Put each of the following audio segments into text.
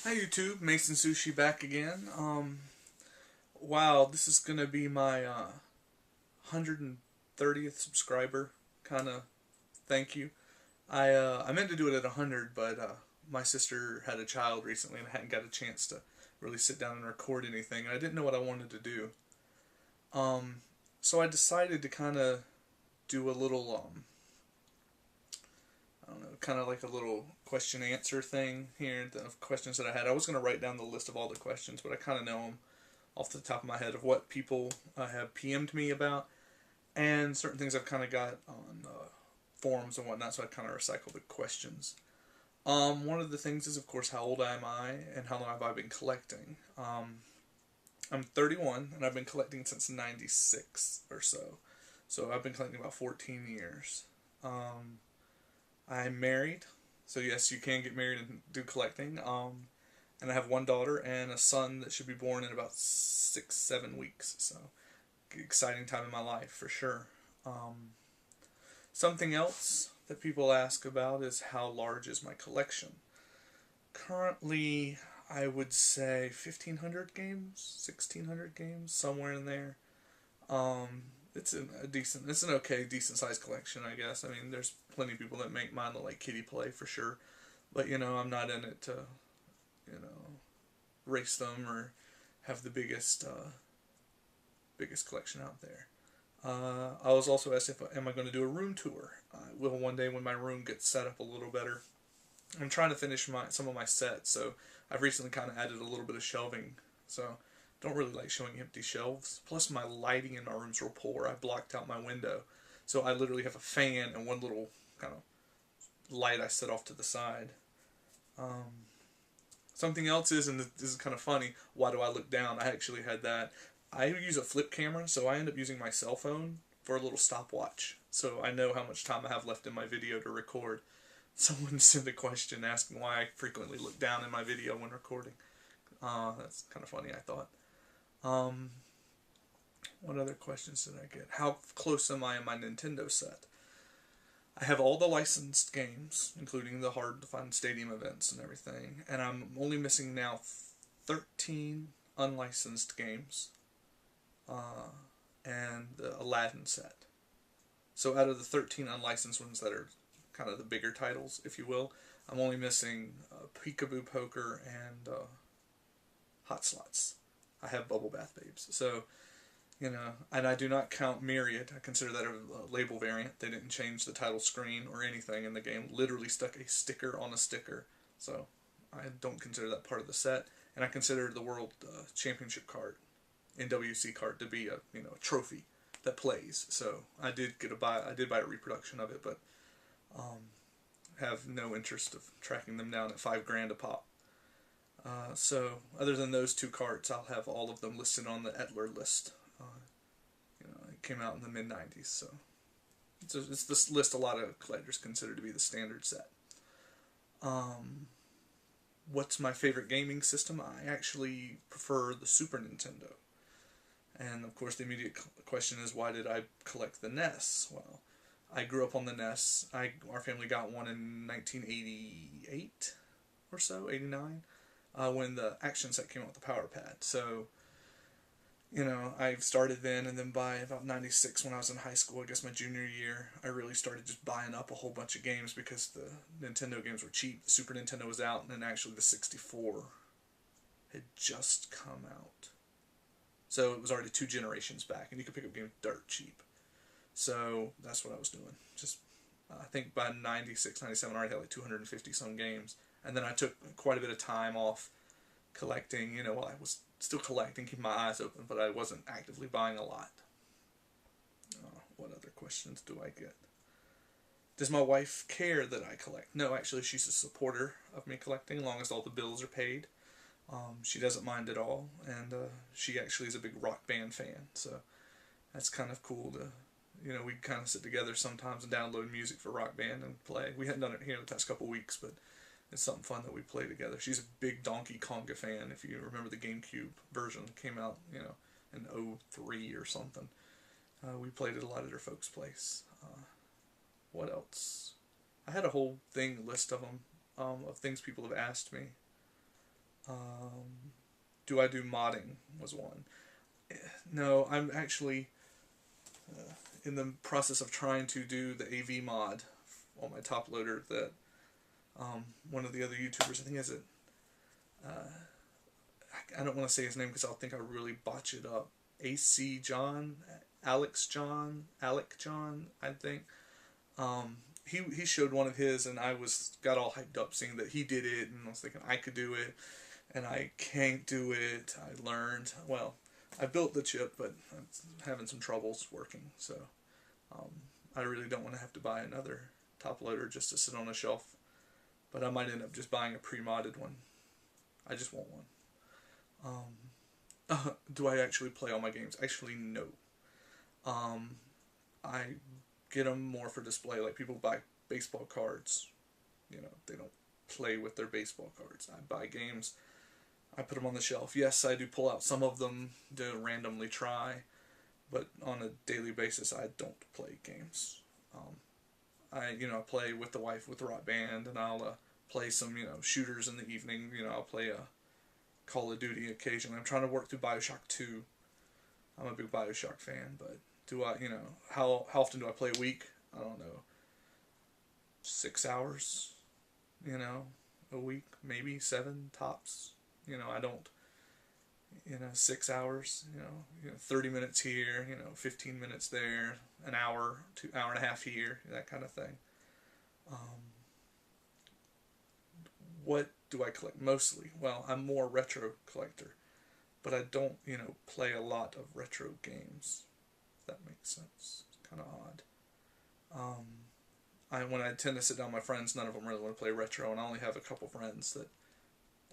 Hi YouTube, Mason Sushi back again. Wow, this is gonna be my 130th subscriber kind of thank you. I meant to do it at 100, but my sister had a child recently and I hadn't got a chance to really sit down and record anything. And I didn't know what I wanted to do. Um, so I decided to kind of do a little I don't know, kind of like a little question answer thing here of questions that I had. I was gonna write down the list of all the questions, but I kind of know them off the top of my head of what people have PM'd me about and certain things I've kind of got on forums and whatnot, so I kind of recycle the questions. One of the things is, of course, how old am I and how long have I been collecting? I'm 31 and I've been collecting since 96 or so. So I've been collecting about 14 years. I'm married, so yes, you can get married and do collecting. And I have one daughter and a son that should be born in about 6, 7 weeks. So exciting time in my life for sure. Something else that people ask about is how large is my collection. Currently, I would say 1,500 games, 1,600 games, somewhere in there. It's it's an okay, decent sized collection, I guess. I mean, there's plenty of people that make mine look like kiddie play for sure, but I'm not in it to, you know, race them or have the biggest collection out there. I was also asked if am I going to do a room tour. I will one day when my room gets set up a little better. I'm trying to finish some of my sets, so I've recently kind of added a little bit of shelving. So don't really like showing empty shelves. Plus my lighting in my room's real poor. I blocked out my window, so I literally have a fan and one little kind of light I set off to the side. Um, Something else is, and this is kind of funny, why do I look down? I actually had that. I use a flip camera, so I end up using my cell phone for a little stopwatch. So I know how much time I have left in my video to record. Someone sent a question asking why I frequently look down in my video when recording. That's kind of funny, I thought. Um, what other questions did I get? How close am I in my Nintendo set? I have all the licensed games, including the hard to find stadium events and everything, and I'm only missing now 13 unlicensed games uh, and the Aladdin set. So out of the 13 unlicensed ones that are kind of the bigger titles, if you will, I'm only missing Peekaboo Poker and Hot Slots. I have Bubble Bath Babes. So and I do not count Myriad. I consider that a label variant. They didn't change the title screen or anything in the game. Literally stuck a sticker on a sticker. So I don't consider that part of the set. And I consider the World Championship card, NWC card, to be a trophy that plays. So I did I did buy a reproduction of it, but have no interest of tracking them down at $5 grand a pop. So other than those two cards, I'll have all of them listed on the Etler list. It came out in the mid '90s, so it's this list a lot of collectors consider to be the standard set. Um, what's my favorite gaming system? I actually prefer the Super Nintendo. And of course, the immediate question is, why did I collect the NES? Well, I grew up on the NES. Our family got one in 1988 or so, 89, when the action set came out with the Power Pad. So I started then, and then by about 96 when I was in high school, I guess my junior year, I really started just buying up a whole bunch of games because the Nintendo games were cheap. The Super Nintendo was out, and then actually the 64 had just come out. So it was already 2 generations back, and you could pick up games dirt cheap. So that's what I was doing. Just, I think by 96, 97, I already had like 250 some games. And then I took quite a bit of time off collecting, while I was still collecting, keeping my eyes open, but I wasn't actively buying a lot. What other questions do I get? Does my wife care that I collect? No, actually, she's a supporter of me collecting, as long as all the bills are paid. She doesn't mind at all, and she actually is a big Rock Band fan, so that's kind of cool to, we kind of sit together sometimes and download music for Rock Band and play. We hadn't done it here in the past couple weeks, but it's something fun that we play together. She's a big Donkey Konga fan. If you remember the GameCube version, came out, in '03 or something. We played it a lot at her folks' place. What else? I had a whole list of them, of things people have asked me. Do I do modding was one. No, I'm actually in the process of trying to do the AV mod on my top loader that one of the other YouTubers, I think has it, I don't want to say his name because I'll think I really botch it up. AC John, Alec John, I think. He showed one of his, and I got all hyped up seeing that he did it, and I was thinking I could do it, and I can't do it. I learned, well, I built the chip, but I'm having some troubles working, so I really don't want to have to buy another top loader just to sit on a shelf, but I might end up just buying a pre-modded one. I just want one. Do I actually play all my games? Actually, no. I get them more for display. Like people buy baseball cards. You know, they don't play with their baseball cards. I buy games. I put them on the shelf. Yes, I do pull out some of them to randomly try, but on a daily basis, I don't play games. I play with the wife with the Rock Band, and I'll play some shooters in the evening. I'll play a Call of Duty occasionally. I'm trying to work through BioShock 2. I'm a big BioShock fan, but do I, how often do I play a week? I don't know. 6 hours, a week, maybe 7 tops. I don't, 6 hours, 30 minutes here, 15 minutes there, an hour, 2 hour and a half here, that kind of thing. What do I collect mostly? Well, I'm more retro collector, but I don't, play a lot of retro games. If that makes sense. It's kind of odd. When I tend to sit down with my friends, none of them really want to play retro, and I only have a couple friends that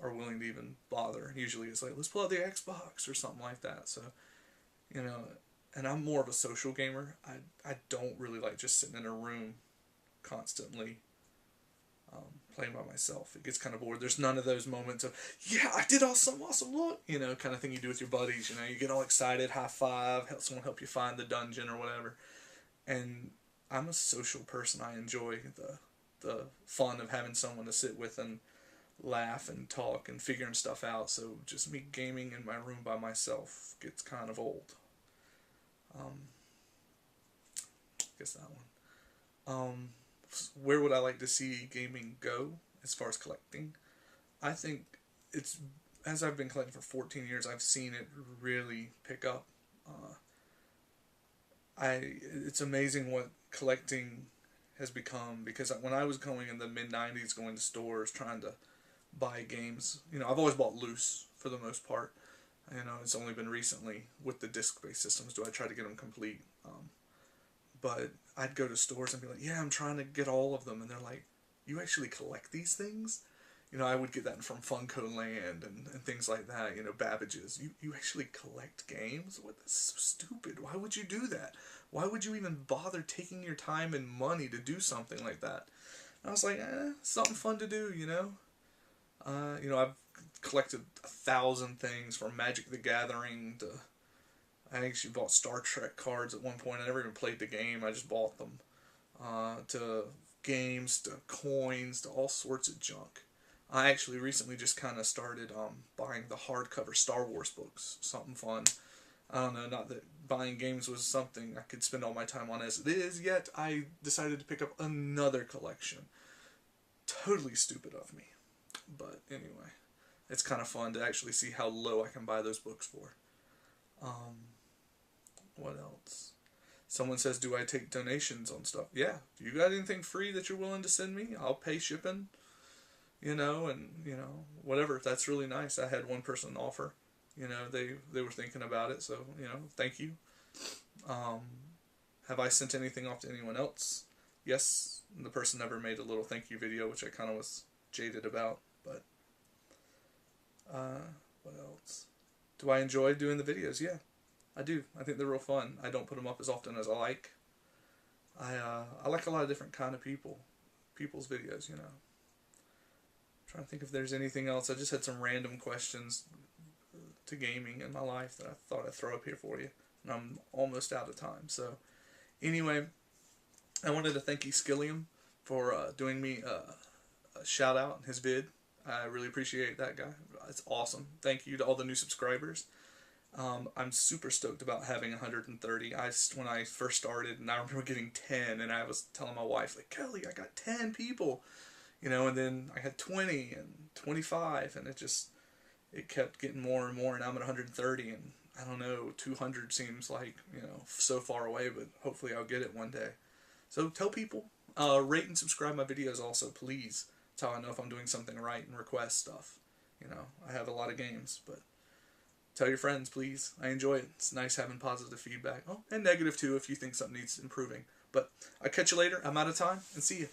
are willing to even bother. Usually it's like, let's pull out the Xbox or something like that. So, and I'm more of a social gamer. I don't really like just sitting in a room constantly playing by myself. It gets kind of bored. There's none of those moments of, yeah, I did awesome, look, kind of thing you do with your buddies. You get all excited, high five, someone help you find the dungeon or whatever. And I'm a social person. I enjoy the fun of having someone to sit with and laugh and talk and figuring stuff out. So just me gaming in my room by myself gets kind of old. I guess that one. Where would I like to see gaming go as far as collecting? I think as I've been collecting for 14 years, I've seen it really pick up. It's amazing what collecting has become, because when I was going in the mid-90s, going to stores trying to buy games, I've always bought loose for the most part. It's only been recently with the disc-based systems do I try to get them complete. But I'd go to stores and be like, yeah, I'm trying to get all of them. And they're like, you actually collect these things? I would get that from Funko Land and things like that, Babbage's. You actually collect games? What? That's so stupid. Why would you do that? Why would you even bother taking your time and money to do something like that? And I was like, something fun to do, I've collected 1,000 things from Magic the Gathering to... I actually bought Star Trek cards at one point. I never even played the game. I just bought them. To games, to coins, to all sorts of junk. I actually recently just kind of started buying the hardcover Star Wars books. Something fun. I don't know, not that buying games was something I could spend all my time on as it is, yet I decided to pick up another collection. Totally stupid of me. But anyway, it's kind of fun to actually see how low I can buy those books for. What else? Someone says, do I take donations on stuff? Yeah. If you got anything free that you're willing to send me, I'll pay shipping, whatever. That's really nice. I had one person offer, they were thinking about it. So, thank you. Have I sent anything off to anyone else? Yes. The person never made a little thank you video, which I kind of was jaded about, but, what else? Do I enjoy doing the videos? Yeah. I do. I think they're real fun. I don't put them up as often as I like. I like a lot of different kind of people's videos, I'm trying to think if there's anything else. I just had some random questions to gaming in my life that I thought I'd throw up here for you. And I'm almost out of time. So, anyway, I wanted to thank Skillium for doing me a shout out in his vid. I really appreciate that, guy. It's awesome. Thank you to all the new subscribers. I'm super stoked about having 130. When I first started, and I remember getting 10, and I was telling my wife, like, Kelly, I got 10 people, and then I had 20 and 25, and it kept getting more and more, and I'm at 130, and I don't know, 200 seems like, so far away, but hopefully I'll get it one day. So tell people, rate and subscribe my videos also, please. That's how I know if I'm doing something right, and request stuff. I have a lot of games, but tell your friends, please. I enjoy it. It's nice having positive feedback. Oh, and negative too if you think something needs improving. But I'll catch you later. I'm out of time, and see you.